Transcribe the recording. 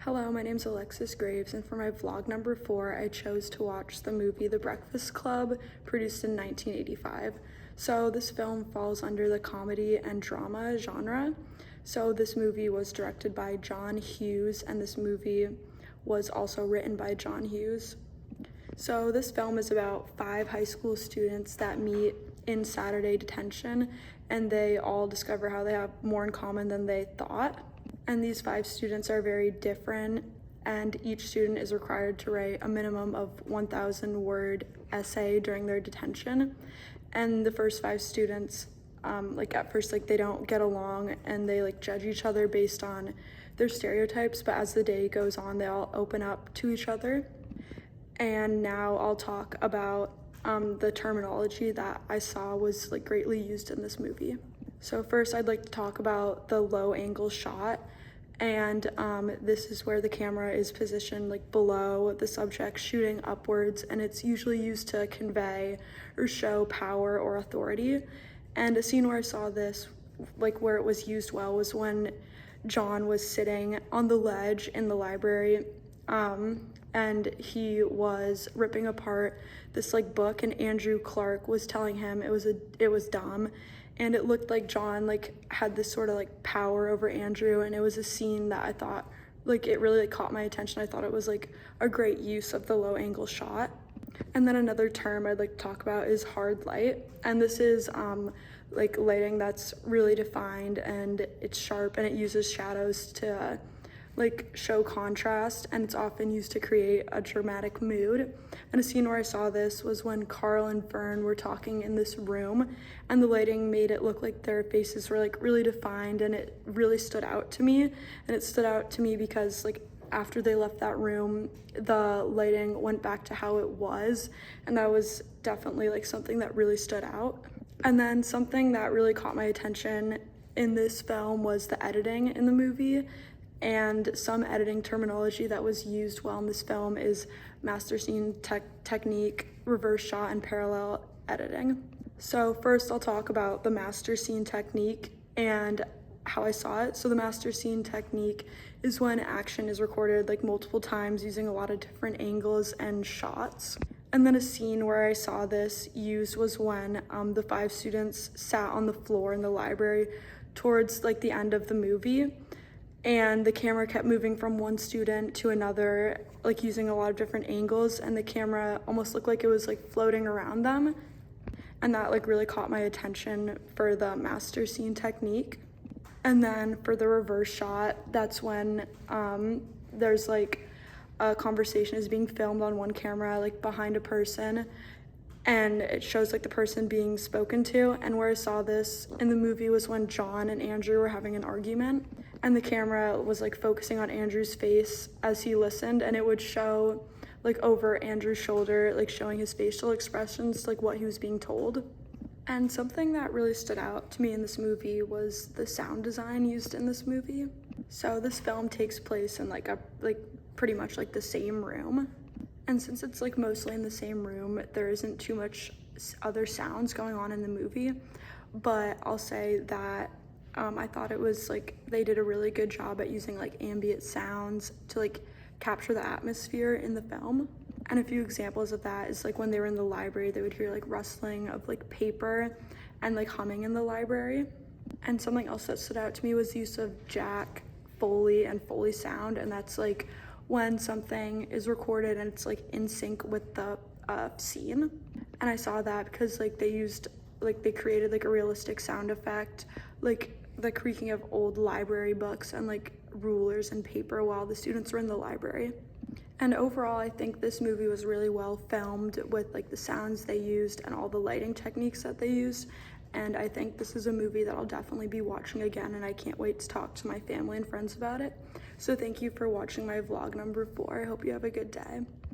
Hello, my name's Alexis Graves, and for my vlog number 4, I chose to watch the movie The Breakfast Club, produced in 1985. So this film falls under the comedy and drama genre. So this movie was directed by John Hughes, and this movie was also written by John Hughes. So this film is about 5 high school students that meet in Saturday detention, and they all discover how they have more in common than they thought. And these 5 students are very different, and each student is required to write a minimum of 1,000 word essay during their detention. And the first 5 students, at first, they don't get along, and they judge each other based on their stereotypes, but as the day goes on, they all open up to each other. And now I'll talk about the terminology that I saw was greatly used in this movie. So first, I'd like to talk about the low angle shot, and this is where the camera is positioned below the subject, shooting upwards, and it's usually used to convey or show power or authority. And a scene where I saw this, where it was used well, was when John was sitting on the ledge in the library, and he was ripping apart this book, and Andrew Clark was telling him it was dumb. And it looked like John had this sort of power over Andrew, and it was a scene that I thought it really caught my attention. I thought it was a great use of the low angle shot. And then another term I'd like to talk about is hard light, and this is lighting that's really defined, and it's sharp, and it uses shadows to show contrast, and it's often used to create a dramatic mood. And a scene where I saw this was when Carl and Fern were talking in this room, and the lighting made it look like their faces were really defined, and it really stood out to me. And it stood out to me because after they left that room, the lighting went back to how it was, and that was definitely something that really stood out. And then something that really caught my attention in this film was the editing in the movie. And some editing terminology that was used well in this film is master scene technique, reverse shot, and parallel editing. So first I'll talk about the master scene technique and how I saw it. So the master scene technique is when action is recorded multiple times using a lot of different angles and shots. And then a scene where I saw this used was when the 5 students sat on the floor in the library towards the end of the movie. And the camera kept moving from one student to another, using a lot of different angles, and the camera almost looked like it was floating around them. And that really caught my attention for the master scene technique. And then for the reverse shot, that's when there's a conversation is being filmed on one camera behind a person, and it shows the person being spoken to. And where I saw this in the movie was when John and Andrew were having an argument, and the camera was focusing on Andrew's face as he listened, and it would show over Andrew's shoulder, showing his facial expressions, what he was being told. And something that really stood out to me in this movie was the sound design used in this movie. So this film takes place in pretty much the same room. And since it's mostly in the same room, there isn't too much other sounds going on in the movie. But I'll say that I thought it was they did a really good job at using ambient sounds to capture the atmosphere in the film. And a few examples of that is when they were in the library, they would hear rustling of paper and humming in the library. And something else that stood out to me was the use of Jack Foley and Foley sound, and that's when something is recorded and it's in sync with the scene. And I saw that because they used they created a realistic sound effect, the creaking of old library books and rulers and paper while the students were in the library. And overall, I think this movie was really well filmed with the sounds they used and all the lighting techniques that they used. And I think this is a movie that I'll definitely be watching again, and I can't wait to talk to my family and friends about it. So thank you for watching my vlog number 4. I hope you have a good day.